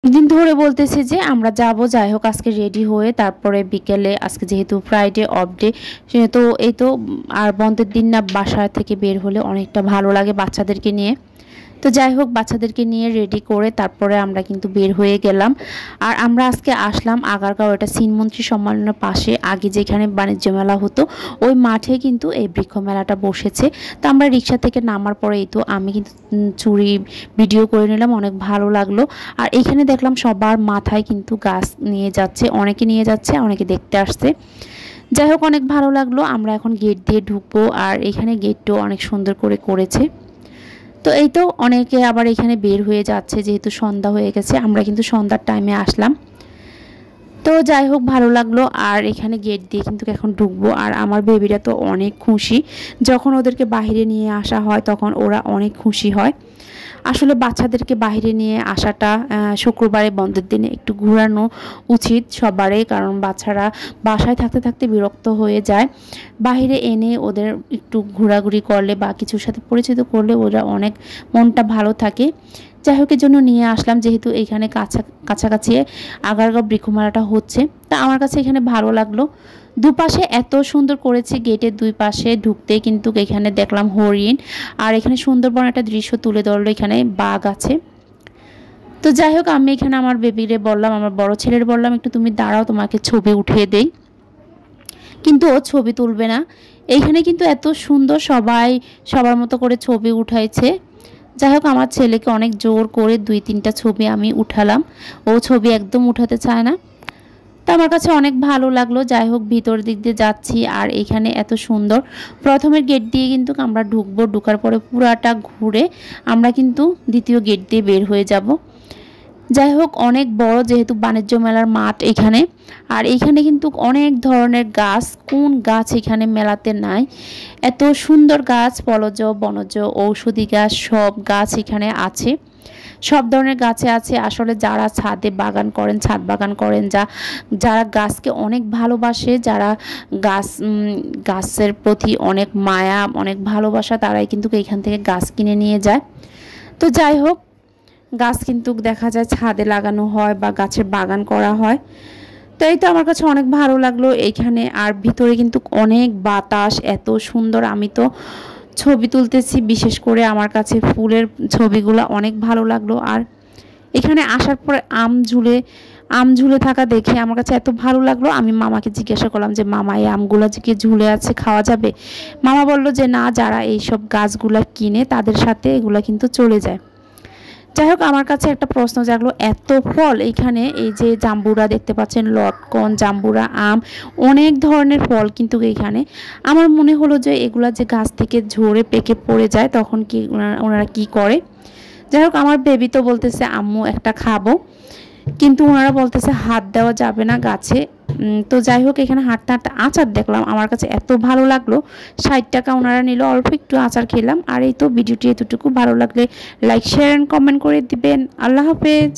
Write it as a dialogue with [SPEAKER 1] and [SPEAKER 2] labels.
[SPEAKER 1] দিন ধরে বলতেছে যে আমরা যাব, যাই হোক আজকে রেডি হয়ে তারপরে বিকেলে, আজকে যেহেতু ফ্রাইডে অফ ডে, তো এই তো আর বন্ধের দিন না, বাসা থেকে বের হলে অনেকটা ভালো লাগে বাচ্চাদেরকে নিয়ে। তো যাই হোক বাচ্চাদেরকে নিয়ে রেডি করে তারপরে আমরা কিন্তু বের হয়ে গেলাম। আর আমরা আজকে আসলাম আগারগাঁও, এটা সিনমন্ত্রী সম্মেলনের পাশে, আগে যেখানে বাণিজ্য মেলা হতো ওই মাঠে কিন্তু এই বৃক্ষ মেলাটা বসেছে। তো আমরা রিক্সা থেকে নামার পরে এই তো আমি কিন্তু চুরি ভিডিও করে নিলাম, অনেক ভালো লাগলো। আর এখানে দেখলাম সবার মাথায় কিন্তু গাছ নিয়ে যাচ্ছে, অনেকে নিয়ে যাচ্ছে, অনেকে দেখতে আসছে। যাই হোক অনেক ভালো লাগলো। আমরা এখন গেট দিয়ে ঢুকবো, আর এখানে গেটটাও অনেক সুন্দর করে করেছে। তো এই তো অনেকে আবার এখানে বের হয়ে যাচ্ছে, যেহেতু সন্ধ্যা হয়ে গেছে, আমরা কিন্তু সন্ধ্যার টাইমে আসলাম। তো যাই হোক ভালো লাগলো। আর এখানে গেট দিয়ে কিন্তু এখন ঢুকবো। আর আমার বেবিরা তো অনেক খুশি, যখন ওদেরকে বাইরে নিয়ে আসা হয় তখন ওরা অনেক খুশি হয়। আসলে বাচ্চাদেরকে বাইরে নিয়ে আসাটা শুক্রবারে বন্ধের দিনে একটু ঘোরানো উচিত সবারই, কারণ বাচ্চারা বাসায় থাকতে থাকতে বিরক্ত হয়ে যায়। বাইরে এনে ওদের একটু ঘোরাঘুরি করলে বা কিছুর সাথে পরিচিত করলে ওরা অনেক মনটা ভালো থাকে। যাই হোক এর জন্য নিয়ে আসলাম, যেহেতু এইখানে কাছাকাছি আগারগাঁও বৃক্ষমেলাটা হচ্ছে, তা আমার কাছে এখানে ভালো লাগলো। দুপাশে এত সুন্দর করেছে, গেটের দুই পাশে ঢুকতে কিন্তু এখানে দেখলাম হরিণ। আর এখানে সুন্দরবন একটা দৃশ্য তুলে ধরলো, এখানে বাঘ আছে। তো যাই হোক আমি এখানে আমার বেবিরে বললাম, আমার বড় ছেলের বললাম একটু তুমি দাঁড়াও, তোমাকে ছবি উঠিয়ে দেই, কিন্তু ও ছবি তুলবে না। এইখানে কিন্তু এত সুন্দর সবাই সবার মতো করে ছবি উঠাইছে। যাই হোক আমার ছেলেকে অনেক জোর করে 2-3টা ছবি আমি উঠালাম, ও ছবি একদম উঠাতে চায় না। তো আমার কাছে অনেক ভালো লাগলো। যাই হোক ভিতর দিক দিয়ে যাচ্ছি, আর এখানে এত সুন্দর। প্রথমের গেট দিয়ে কিন্তু আমরা ঢুকবো, ঢুকার পরে পুরাটা ঘুরে আমরা কিন্তু দ্বিতীয় গেট দিয়ে বের হয়ে যাব। যাই হোক অনেক বড়, যেহেতু বাণিজ্য মেলার মাঠ এখানে। আর এখানে কিন্তু অনেক ধরনের গাছ, কোন গাছ এখানে মেলাতে নাই, এত সুন্দর গাছ, ফলজ বনজ ঔষধি গাছ, সব গাছ এখানে আছে। সব ধরনের গাছে আছে। আসলে যারা ছাদে বাগান করেন, ছাদ বাগান করেন, যারা গাছকে অনেক ভালোবাসে, যারা গাছের প্রতি অনেক মায়া, অনেক ভালোবাসা, তারাই কিন্তু এইখান থেকে গাছ কিনে নিয়ে যায়। তো যাই হোক গাছ কিন্তু দেখা যায় ছাদে লাগানো হয় বা গাছের বাগান করা হয়। তো এই তো আমার কাছে অনেক ভালো লাগলো এইখানে। আর ভিতরে কিন্তু অনেক বাতাস, এত সুন্দর। আমি তো ছবি তুলতেছি, বিশেষ করে আমার কাছে ফুলের ছবিগুলো অনেক ভালো লাগলো। আর এখানে আসার পরে আম ঝুলে থাকা দেখে আমার কাছে এত ভালো লাগলো। আমি মামাকে জিজ্ঞাসা করলাম যে মামা এই আমগুলো যে ঝুলে আছে খাওয়া যাবে? মামা বলল যে না, যারা এইসব গাছগুলা কিনে তাদের সাথে এগুলা কিন্তু চলে যায়। যাই হোক আমার কাছে একটা প্রশ্ন জাগলো, এত ফল এইখানে, এই যে জাম্বুরা দেখতে পাচ্ছেন, লটকন, জাম্বুরা, আম, অনেক ধরনের ফল কিন্তু এইখানে। আমার মনে হলো যে এগুলা যে গাছ থেকে ঝরে পেকে পড়ে যায় তখন কি ওনারা কি করে। যাই হোক আমার বেবি তো বলতেছে আম্মু একটা খাবো, কিন্তু ওনারা বলতেছে হাত দেওয়া যাবে না গাছে। তো যাই হোক এখানে হাঁটতে হাঁটতে আচার দেখলাম, আমার কাছে এত ভালো লাগলো। 60 টাকা ওনারা নিল, অল্প একটু আচার খেলাম। আর এই তো ভিডিওটি এতটুকু, ভালো লাগলে লাইক শেয়ার এন্ড কমেন্ট করে দিবেন। আল্লাহ হাফেজ।